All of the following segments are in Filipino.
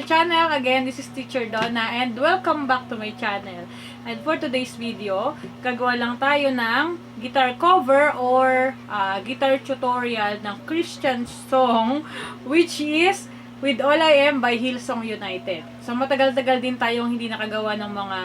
channel. Again, this is Teacher Donna and welcome back to my channel. And for today's video, gagawa lang tayo ng guitar cover or guitar tutorial ng Christian song which is With All I Am by Hillsong United. So matagal-tagal din tayong hindi nakagawa ng mga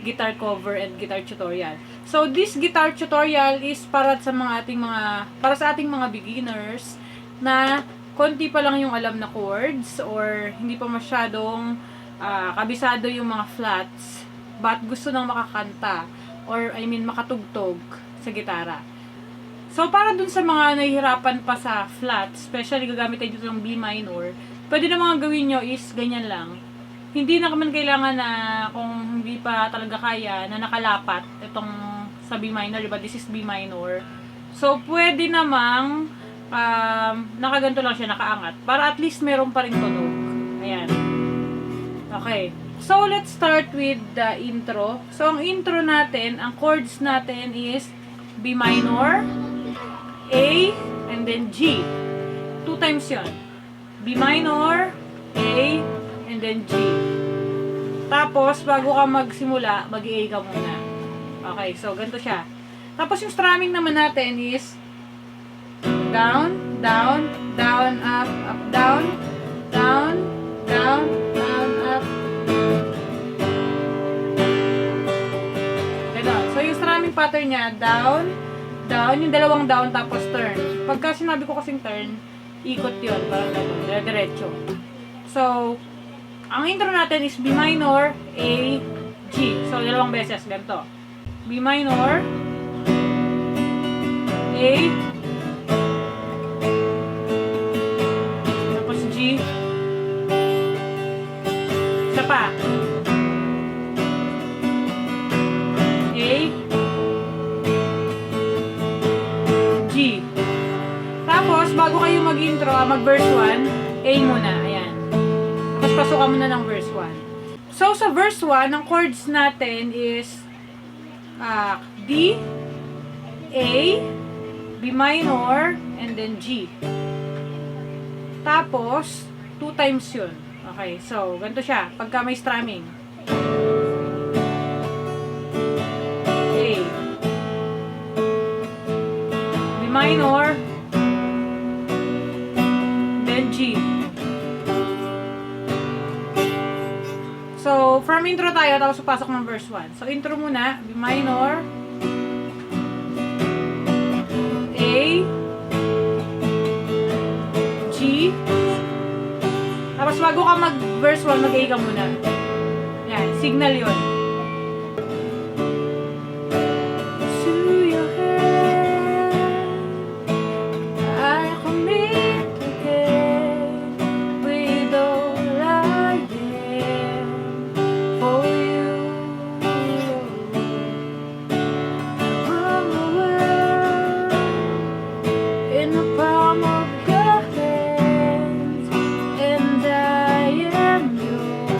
guitar cover and guitar tutorial. So this guitar tutorial is para sa ating mga beginners na konti pa lang yung alam na chords or hindi pa masyadong kabisado yung mga flats but gusto nang makakanta or makatugtog sa gitara. So para dun sa mga nahihirapan pa sa flats, especially gagamit tayo dito ng B minor, pwede na mga gawin nyo is ganyan lang. Hindi na naman kailangan na kung hindi pa talaga kaya na nakalapat itong sa B minor, diba? This is B minor. So pwede namang nakaganto lang siya, nakaangat. Para at least meron pa rin tunog. Ayan. Okay. So, let's start with the intro. So, ang intro natin, ang chords natin is B minor, A, and then G. 2 times yun. B minor, A, and then G. Tapos, bago ka magsimula, mag-A ka muna. Okay, so, ganito siya. Tapos, yung strumming naman natin is down, down, down, up, up, down, down, down, down, up. Ganun. So, yung strumming pattern niya, down, down, yung dalawang down, tapos turn. Pagka sinabi ko kasing turn, ikot yun, parang gano'n, diretso. So, ang intro natin is B minor, A, G. So, dalawang beses, ganito. B minor, A, tapos G, isa pa, A, G. Tapos, bago kayo mag-intro, mag-verse 1, A muna, ayan. Tapos, pasukan muna ng verse 1. So, sa verse 1, ang chords natin is D, A, B minor, and then G. Tapos, 2 times yun. Okay, so, ganito siya. Pagka may strumming. A. B minor. Then G. So, from intro tayo, tapos pasok ng verse 1. So, intro muna. B minor. A. G. Tapos bago ka mag-verse 1, mag-A ka muna. Yan, signal yun. To your hand, I commit again with all I am for you. From the world in the palm of your hands, and I am yours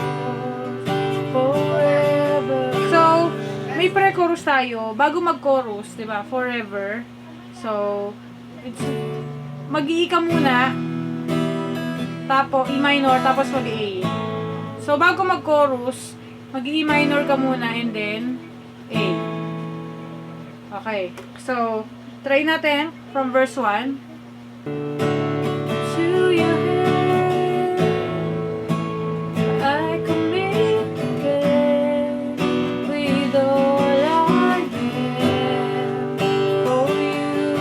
forever. So, may pre-chorus tayo. Bago mag-chorus, diba? Forever. So, mag-i ka muna. Tapos, E minor, tapos mag-A. So, bago mag-chorus, mag-E minor ka muna and then A. Okay. So, try natin from verse 1. To your hand, I commit again with all I am for you.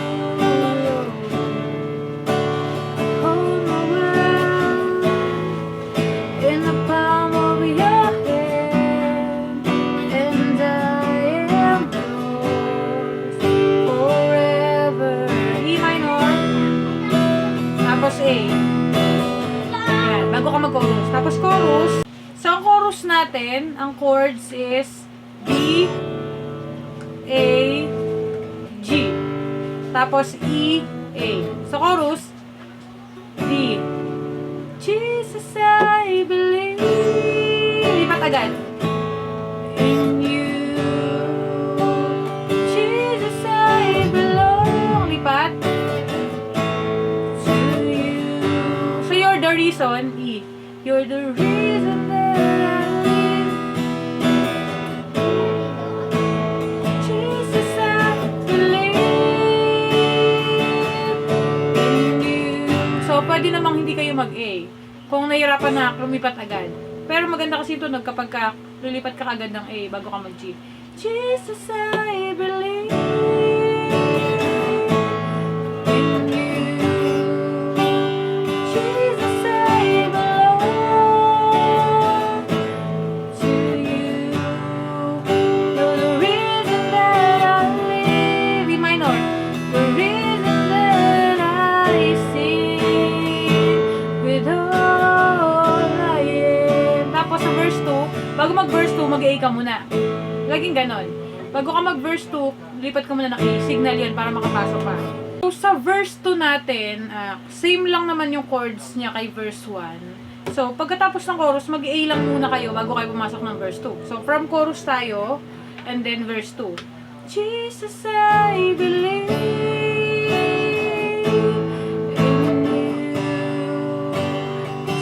Hold my world in the palm of your hand, and I am yours forever. E minor, tapos A. Ayan, bago ka mag-chorus. Tapos chorus. So, ang chorus natin, ang chords is B, A, G. Tapos E, A. So, chorus, D. Jesus, I believe. Lipat agad. In you. Jesus, I belong. Lipat. To you. So, you're the reason, E. You're the reason nahihirapan na, lumipat agad. Pero maganda kasi ito, kapag lilipat ka agad ng A bago ka mag-G. Jesus, I believe in you. Jesus, I belong to you. You're the reason that I live. E minor. The reason that I sing with all I am. Tapos sa verse 2, bago mag-verse 2, mag-A ka muna. Laging ganon. Bago ka mag-verse 2, lipat ka muna ng A. Signal yan para makapasok ka. So, sa verse 2 natin, same lang naman yung chords niya kay verse 1. So, pagkatapos ng chorus, mag-A lang muna kayo bago kayo pumasok ng verse 2. So, from chorus tayo, and then verse 2. Jesus, I believe in you.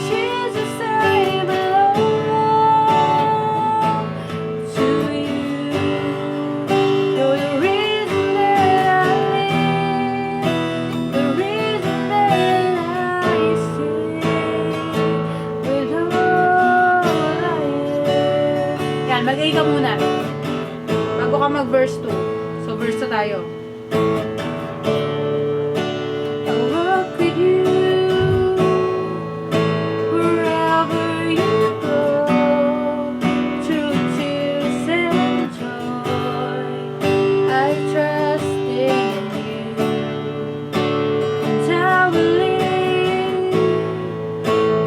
Jesus, I belong to you. You're the reason that I live, the reason that I sing with all I am. Yan, mag-A ka muna bago ka mag-verse 2. So, verse 2 tayo. I'll walk with you wherever you go, through tears and joy. I trust in you, and I believe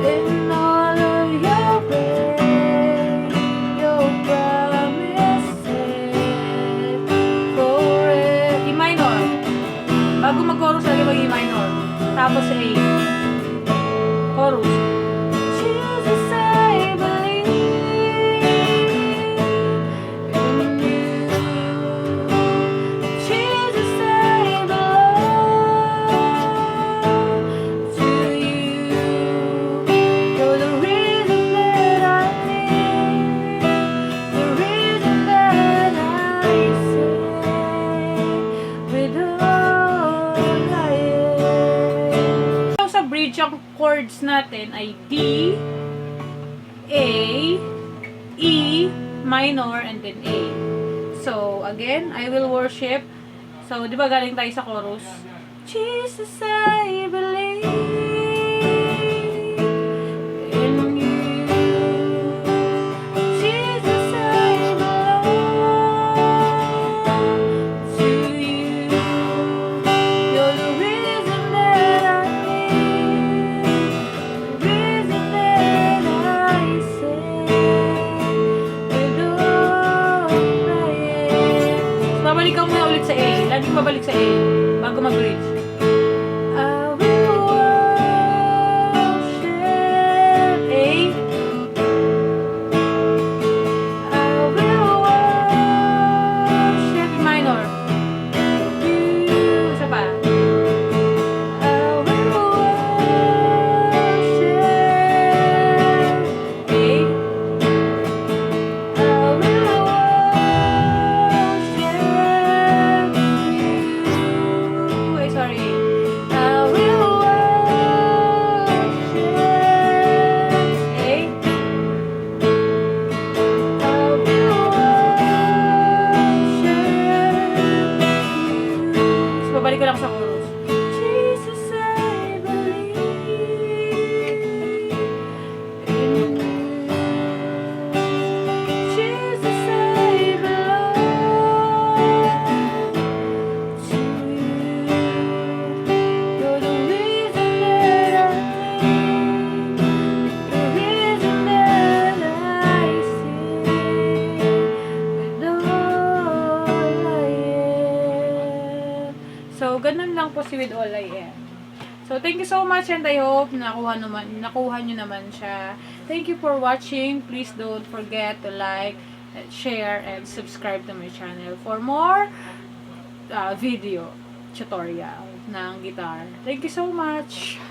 in all of your ways, your promises forever. E minor. Bago mag-chorus, lagi mag-E minor. Tapos A. Chorus. Jesus, I believe in you. Jesus, I belong to you. You're the reason that I live, the reason that I sing with all I am. So, sa bridge, ang chords natin ay D, A, E, minor, and then A. So, again, I will worship. So, di ba galing tayo sa chorus? Jesus, I believe in you. Jesus, I belong to you. You're the reason that I live, the reason that I sing with all I am. So, babalik ka muna ulit sa A. Laging babalik sa A bago mag-bridge. I will worship A. I will worship minor. Isa pa. I will worship A. I will worship you. Ay, sorry. I will worship A. I will worship you. So, babalik ko lang sa chorus. Jesus, I believe in you. Jesus, I belong to you. You're the reason that I live, the reason that I sing with all I am. So, ganun lang po si with all I am. So, thank you so much and I hope nakuha nyo naman siya. Thank you for watching. Please don't forget to like, share, and subscribe to my channel for more video tutorial ng guitar. Thank you so much!